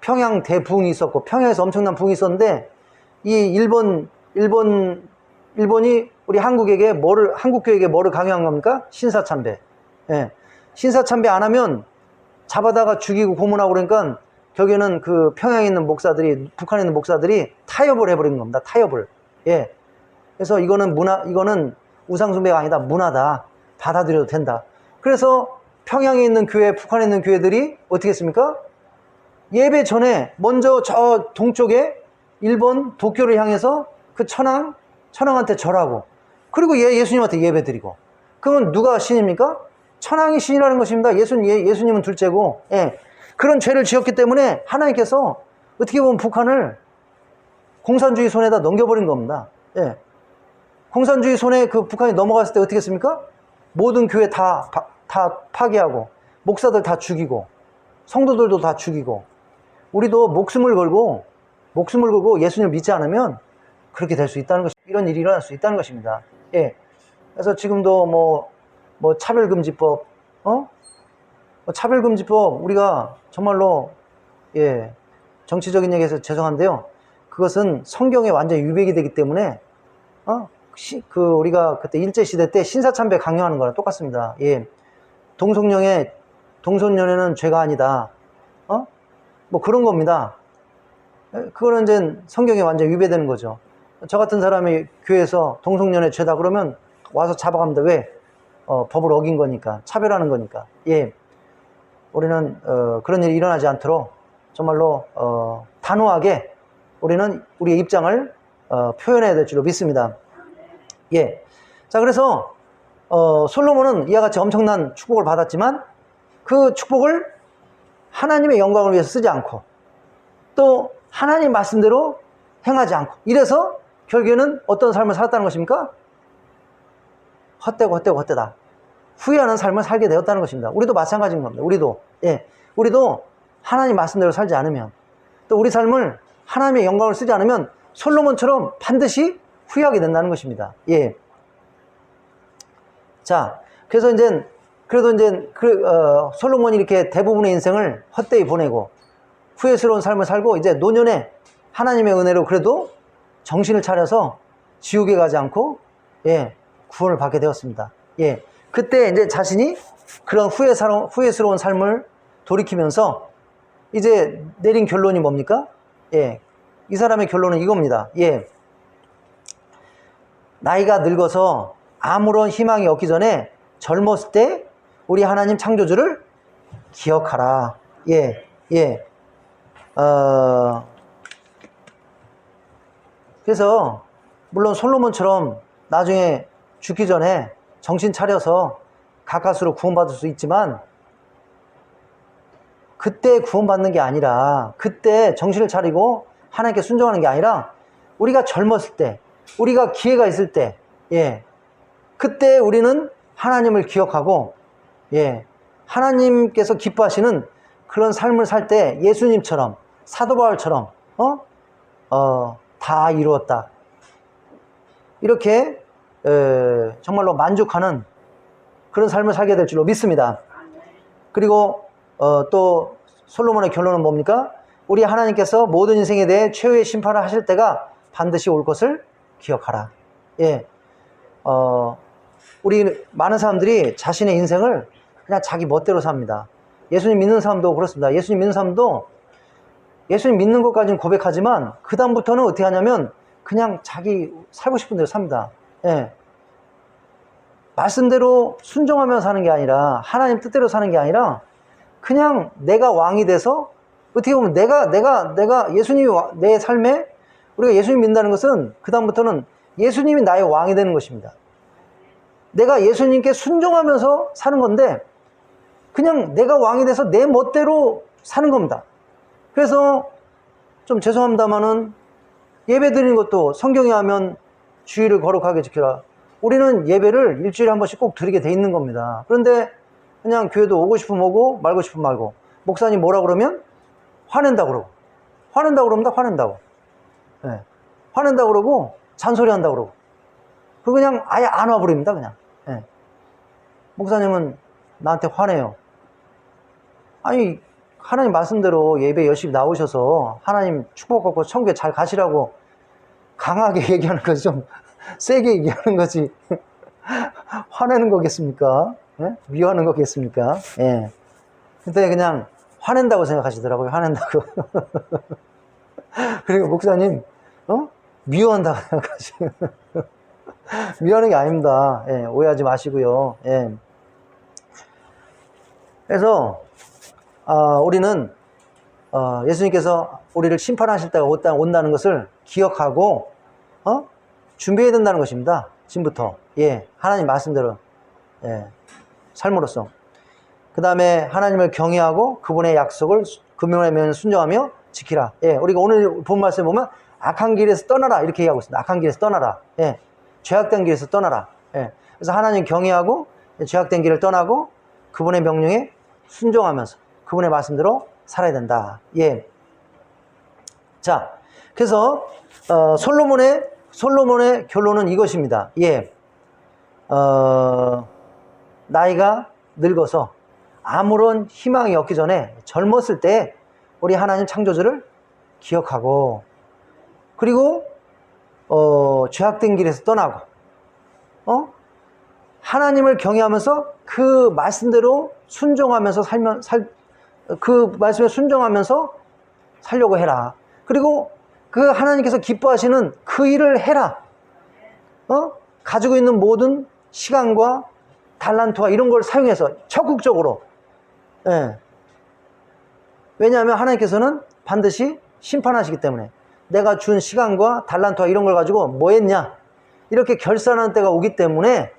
Speaker 1: 평양 대부흥이 있었고 평양에서 엄청난 부흥이 있었는데 이 일본이 우리 한국교에게 뭐를 강요한 겁니까? 신사참배. 예. 신사참배 안 하면 잡아다가 죽이고 고문하고 그러니까 결국에는 그 평양에 있는 목사들이, 북한에 있는 목사들이 타협을 해버린 겁니다. 타협을. 예. 그래서 이거는 우상숭배가 아니다. 문화다. 받아들여도 된다. 그래서 평양에 있는 교회, 북한에 있는 교회들이 어떻게 했습니까? 예배 전에 먼저 저 동쪽에 일본 도쿄를 향해서 그 천황한테 절하고, 그리고 예수님한테 예배 드리고. 그러면 누가 신입니까? 천황이 신이라는 것입니다. 예수님은 둘째고. 예. 그런 죄를 지었기 때문에 하나님께서 어떻게 보면 북한을 공산주의 손에다 넘겨버린 겁니다. 예. 공산주의 손에 그 북한이 넘어갔을 때 어떻게 했습니까? 모든 교회 다 파괴하고, 목사들 다 죽이고, 성도들도 다 죽이고, 우리도 목숨을 걸고 예수님을 믿지 않으면 그렇게 될 수 있다는 것이, 이런 일이 일어날 수 있다는 것입니다. 예. 그래서 지금도 뭐 차별금지법, 차별금지법, 우리가 정말로, 예, 정치적인 얘기해서 죄송한데요. 그것은 성경에 완전히 유백이 되기 때문에, 우리가 그때 일제시대 때 신사참배 강요하는 거랑 똑같습니다. 예. 동성연애는 죄가 아니다. 뭐 그런 겁니다. 그거는 이제 성경에 완전히 위배되는 거죠. 저 같은 사람이 교회에서 동성연애 죄다 그러면 와서 잡아갑니다. 왜? 법을 어긴 거니까. 차별하는 거니까. 예. 우리는, 그런 일이 일어나지 않도록 정말로, 단호하게 우리는 우리의 입장을, 표현해야 될 줄로 믿습니다. 예. 자, 그래서 솔로몬은 이와 같이 엄청난 축복을 받았지만 그 축복을 하나님의 영광을 위해서 쓰지 않고 또 하나님 말씀대로 행하지 않고 이래서 결국에는 어떤 삶을 살았다는 것입니까? 헛되다. 후회하는 삶을 살게 되었다는 것입니다. 우리도 마찬가지인 겁니다. 우리도 하나님 말씀대로 살지 않으면 또 우리 삶을 하나님의 영광을 쓰지 않으면 솔로몬처럼 반드시 후회하게 된다는 것입니다. 예. 자, 그래서 솔로몬이 이렇게 대부분의 인생을 헛되이 보내고 후회스러운 삶을 살고 이제 노년에 하나님의 은혜로 그래도 정신을 차려서 지옥에 가지 않고 구원을 받게 되었습니다. 예. 그때 이제 자신이 그런 후회스러운 삶을 돌이키면서 이제 내린 결론이 뭡니까? 예. 이 사람의 결론은 이겁니다. 예. 나이가 늙어서 아무런 희망이 없기 전에 젊었을 때 우리 하나님 창조주를 기억하라. 그래서 물론 솔로몬처럼 나중에 죽기 전에 정신 차려서 가까스로 구원받을 수 있지만 그때 구원받는 게 아니라 그때 정신을 차리고 하나님께 순종하는 게 아니라 우리가 젊었을 때 우리가 기회가 있을 때 그때 우리는 하나님을 기억하고 하나님께서 기뻐하시는 그런 삶을 살 때 예수님처럼 사도 바울처럼 다 이루었다 이렇게 정말로 만족하는 그런 삶을 살게 될 줄로 믿습니다. 그리고 또 솔로몬의 결론은 뭡니까? 우리 하나님께서 모든 인생에 대해 최후의 심판을 하실 때가 반드시 올 것을 기억하라. 우리 많은 사람들이 자신의 인생을 그냥 자기 멋대로 삽니다. 예수님 믿는 사람도 그렇습니다. 예수님 믿는 사람도 예수님 믿는 것까지는 고백하지만 그 다음부터는 어떻게 하냐면 그냥 자기 살고 싶은 대로 삽니다. 말씀대로 순종하며 사는 게 아니라 하나님 뜻대로 사는 게 아니라 그냥 내가 왕이 돼서 어떻게 보면 내가 예수님이 내 삶에 우리가 예수님 믿는다는 것은 그 다음부터는 예수님이 나의 왕이 되는 것입니다. 내가 예수님께 순종하면서 사는 건데 그냥 내가 왕이 돼서 내 멋대로 사는 겁니다. 그래서 좀 죄송합니다마는 예배 드리는 것도 성경에 하면 주의를 거룩하게 지켜라. 우리는 예배를 일주일에 한 번씩 꼭 드리게 돼 있는 겁니다. 그런데 그냥 교회도 오고 싶으면 오고 말고 싶으면 말고 목사님 뭐라 그러면 화낸다 그러고 화낸다고 그러고 잔소리한다 그러고 그리고 그냥 아예 안 와버립니다. 그냥 목사님은 나한테 화내요. 아니 하나님 말씀대로 예배 열심히 나오셔서 하나님 축복받고 천국에 잘 가시라고 강하게 얘기하는 거지 좀 세게 얘기하는 거지 화내는 거겠습니까? 미워하는 거겠습니까? 근데 그냥 화낸다고 생각하시더라고요. 화낸다고. 그리고 목사님 미워한다고 생각하시고 미워하는 게 아닙니다. 오해하지 마시고요. 그래서 우리는 예수님께서 우리를 심판하실 때가 온다는 것을 기억하고 준비해야 된다는 것입니다. 지금부터 하나님 말씀대로 삶으로써 그 다음에 하나님을 경외하고 그분의 약속을 그분의 명령을 순종하며 지키라. 우리가 오늘 본 말씀에 보면 악한 길에서 떠나라 이렇게 얘기하고 있습니다. 악한 길에서 떠나라. 죄악된 길에서 떠나라. 그래서 하나님 경외하고 죄악된 길을 떠나고 그분의 명령에 순종하면서 그분의 말씀대로 살아야 된다. 자, 그래서 솔로몬의 결론은 이것입니다. 나이가 늙어서 아무런 희망이 없기 전에 젊었을 때 우리 하나님 창조주를 기억하고 그리고 죄악된 길에서 떠나고 하나님을 경외하면서 그 말씀대로 순종하면서 그 말씀에 순종하면서 살려고 해라. 그리고 그 하나님께서 기뻐하시는 그 일을 해라. 가지고 있는 모든 시간과 달란트와 이런 걸 사용해서 적극적으로. 왜냐하면 하나님께서는 반드시 심판하시기 때문에 내가 준 시간과 달란트와 이런 걸 가지고 뭐 했냐? 이렇게 결산하는 때가 오기 때문에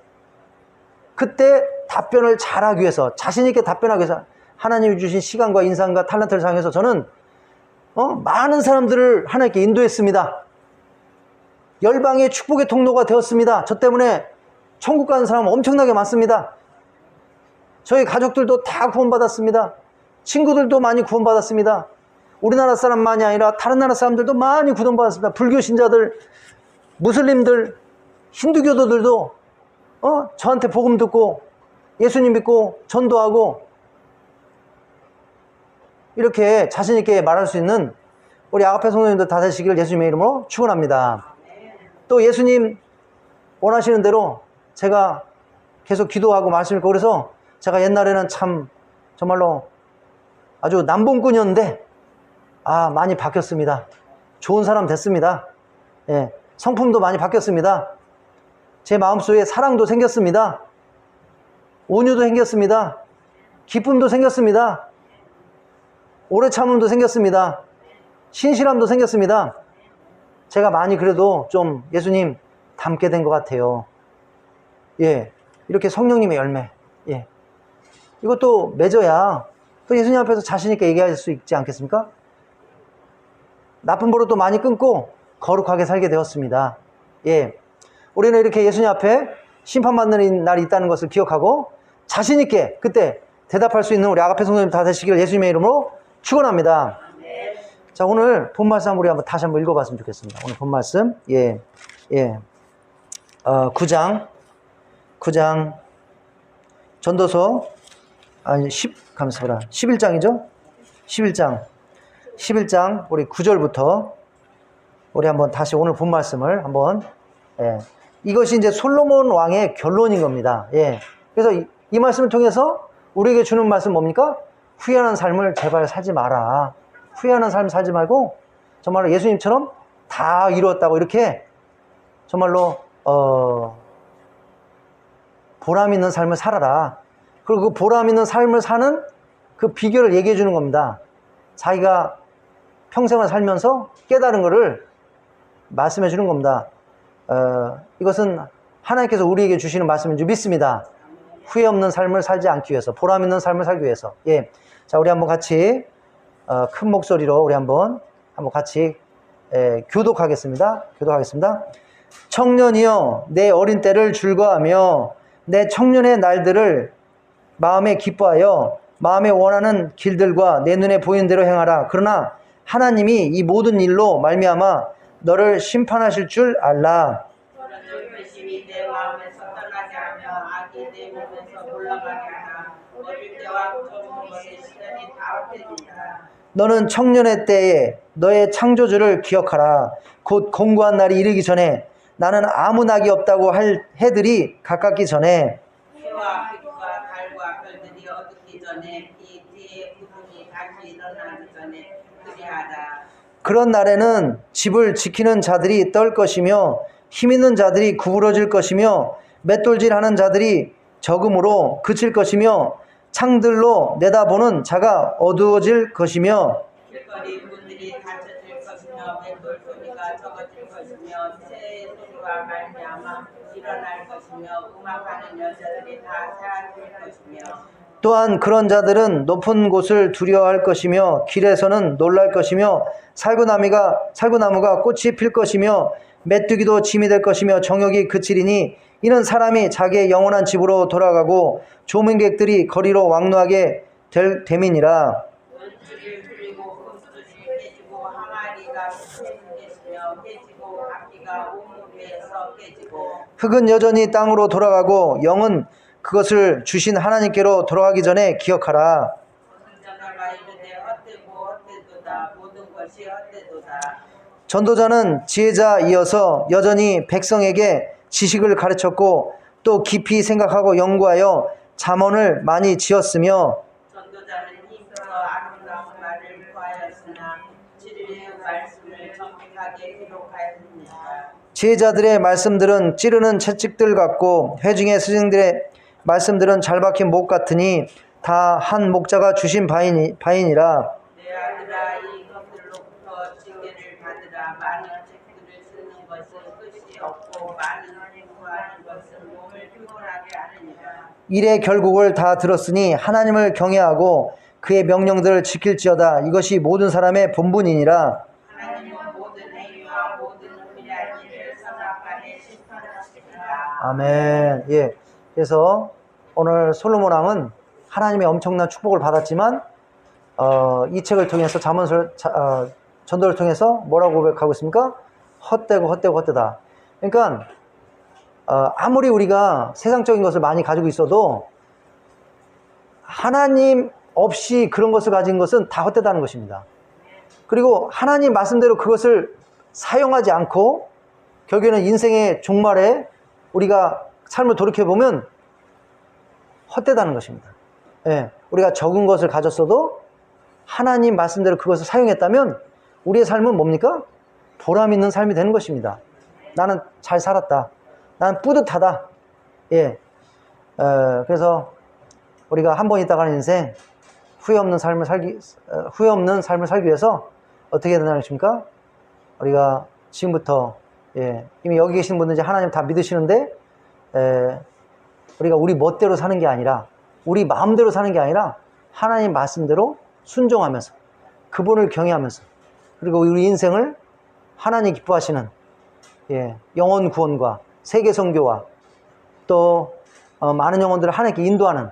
Speaker 1: 그때 답변을 잘하기 위해서, 자신 있게 답변하기 위해서 하나님이 주신 시간과 인상과 탤런트를 사용해서 저는 많은 사람들을 하나님께 인도했습니다. 열방의 축복의 통로가 되었습니다. 저 때문에 천국 가는 사람 엄청나게 많습니다. 저희 가족들도 다 구원받았습니다. 친구들도 많이 구원받았습니다. 우리나라 사람만이 아니라 다른 나라 사람들도 많이 구원받았습니다. 불교 신자들, 무슬림들, 힌두교도들도 저한테 복음 듣고 예수님 믿고 전도하고 이렇게 자신 있게 말할 수 있는 우리 아가페 성도님들 다 되시기를 예수님의 이름으로 축원합니다. 또 예수님 원하시는 대로 제가 계속 기도하고 말씀 읽고, 그래서 제가 옛날에는 참 정말로 아주 남봉꾼이었는데 많이 바뀌었습니다. 좋은 사람 됐습니다. 예, 성품도 많이 바뀌었습니다. 제 마음속에 사랑도 생겼습니다. 온유도 생겼습니다. 기쁨도 생겼습니다. 오래 참음도 생겼습니다. 신실함도 생겼습니다. 제가 많이 그래도 좀 예수님 닮게 된 것 같아요. 예, 이렇게 성령님의 열매, 예, 이것도 맺어야 또 예수님 앞에서 자신 있게 얘기할 수 있지 않겠습니까? 나쁜 버릇도 많이 끊고 거룩하게 살게 되었습니다. 예, 우리는 이렇게 예수님 앞에 심판받는 날이 있다는 것을 기억하고 자신 있게 그때 대답할 수 있는 우리 아가페 성도님 다 되시기를 예수님의 이름으로 축원합니다. 자, 오늘 본 말씀 우리 다시 한번 읽어봤으면 좋겠습니다. 오늘 본 말씀, 9장 전도서 11장이죠? 11장 우리 9절부터 우리 한번 다시 오늘 본 말씀을 한번, 이것이 이제 솔로몬 왕의 결론인 겁니다. 예. 그래서 이 말씀을 통해서 우리에게 주는 말씀 뭡니까? 후회하는 삶을 제발 살지 마라. 후회하는 삶 살지 말고 정말로 예수님처럼 다 이루었다고 이렇게 정말로 보람 있는 삶을 살아라. 그리고 그 보람 있는 삶을 사는 그 비결을 얘기해 주는 겁니다. 자기가 평생을 살면서 깨달은 것을 말씀해 주는 겁니다. 이것은 하나님께서 우리에게 주시는 말씀인 줄 믿습니다. 후회 없는 삶을 살지 않기 위해서, 보람 있는 삶을 살기 위해서. 예. 자, 우리 한번 같이 큰 목소리로 우리 한번 같이 교독하겠습니다. 청년이여, 내 어린 때를 즐거워하며 내 청년의 날들을 마음에 기뻐하여 마음에 원하는 길들과 내 눈에 보이는 대로 행하라. 그러나 하나님이 이 모든 일로 말미암아 너를 심판하실 줄 알라.
Speaker 2: 너는 회심이 내 마음에서 떠나게 하며 악이 내 몸에서 올라가게 하라. 어릴 때와 젊은 것의 시간이 다 헛되리라.
Speaker 1: 너는 청년의 때에 너의 창조주를 기억하라. 곧 공고한 날이 이르기 전에, 나는 아무 낙이 없다고 할 해들이 가깝기 전에,
Speaker 2: 해와 빛과 달과 별들이 어둡기 전에, 이 뒤에 구름이 다시 일어나기 전에 그리하다.
Speaker 1: 그런 날에는 집을 지키는 자들이 떨 것이며 힘 있는 자들이 구부러질 것이며 맷돌질하는 자들이 적음으로 그칠 것이며 창들로 내다보는 자가 어두워질 것이며
Speaker 2: 길거리 문들이 닫혀질 것이며 맷돌 소리가 적어질 것이며 새 소리와 말미암아 일어날 것이며 음악하는 여자들이 다 사라질 것이며,
Speaker 1: 또한 그런 자들은 높은 곳을 두려워할 것이며 길에서는 놀랄 것이며 살구나무가 꽃이 필 것이며 메뚜기도 짐이 될 것이며 정욕이 그치리니, 이는 사람이 자기의 영원한 집으로 돌아가고 조문객들이 거리로 왕노하게 될 됨이니라.
Speaker 2: 은줄을 풀리고 금줄이 깨지고 항아리가 깨지며 깨지고 악기가 온무비에서 깨지고,
Speaker 1: 흙은 여전히 땅으로 돌아가고 영은 그것을 주신 하나님께로 돌아가기 전에 기억하라.
Speaker 2: 전도자가 이르되 헛되도다. 모든 것이 헛되도다.
Speaker 1: 전도자는 지혜자이어서 여전히 백성에게 지식을 가르쳤고 또 깊이 생각하고 연구하여 잠언을 많이 지었으며,
Speaker 2: 전도자는 힘써 아름다운 말을 구하였으나 진리의 말씀을 정직하게 기록하였습니다.
Speaker 1: 지혜자들의 말씀들은 찌르는 채찍들 같고 회중의 스승들의 말씀들은 잘 박힌 목 같으니 다 한 목자가 주신 바이니라.
Speaker 2: 내 아들아, 이것들로부터 징계를 받으라. 많은 책들을 쓰는 것은 끝이 없고 많은 몸을 피곤하게 하느니라.
Speaker 1: 일의 결국을 다 들었으니 하나님을 경외하고 그의 명령들을 지킬지어다. 이것이 모든 사람의 본분이니라.
Speaker 2: 하나님은 모든 행위와 모든 의리한 일을 선악간에 실천하시리라.
Speaker 1: 아멘. 예. 그래서 오늘 솔로몬 왕은 하나님의 엄청난 축복을 받았지만 이 책을 통해서 전도를 통해서 뭐라고 고백하고 있습니까? 헛되고 헛되고 헛되다. 그러니까 아무리 우리가 세상적인 것을 많이 가지고 있어도 하나님 없이 그런 것을 가진 것은 다 헛되다는 것입니다. 그리고 하나님 말씀대로 그것을 사용하지 않고 결국에는 인생의 종말에 우리가 삶을 돌이켜보면 헛되다는 것입니다. 예, 우리가 적은 것을 가졌어도 하나님 말씀대로 그것을 사용했다면 우리의 삶은 뭡니까? 보람 있는 삶이 되는 것입니다. 나는 잘 살았다. 나는 뿌듯하다. 예, 그래서 우리가 한 번 있다 가는 인생 후회 없는 삶을 살기 위해서 어떻게 해야 되나요? 우리가 지금부터 이미 여기 계신 분들 이제 하나님 다 믿으시는데 우리가 우리 멋대로 사는 게 아니라 우리 마음대로 사는 게 아니라 하나님 말씀대로 순종하면서 그분을 경외하면서 그리고 우리 인생을 하나님 기뻐하시는 영혼 구원과 세계 선교와 또 많은 영혼들을 하나님께 인도하는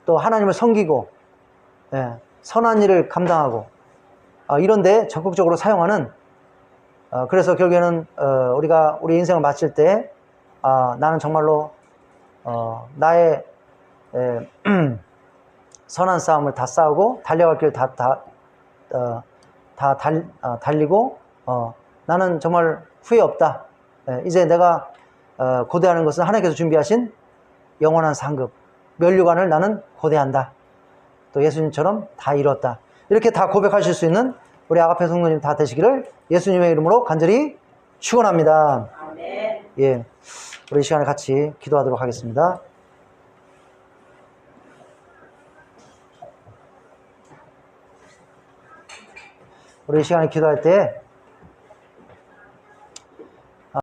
Speaker 1: 또 하나님을 섬기고 선한 일을 감당하고 이런데 적극적으로 사용하는 그래서 결국에는 우리가 우리 인생을 마칠 때 나는 정말로 나의 선한 싸움을 다 싸우고 달려갈 길 달리고 나는 정말 후회 없다. 이제 내가 고대하는 것은 하나님께서 준비하신 영원한 상급 면류관을 나는 고대한다. 또 예수님처럼 다 이뤘다. 이렇게 다 고백하실 수 있는 우리 아가페 성도님 다 되시기를 예수님의 이름으로 간절히 축원합니다.
Speaker 2: 아멘.
Speaker 1: 예, 우리 이 시간에 같이 기도하도록 하겠습니다. 우리 이 시간에 기도할 때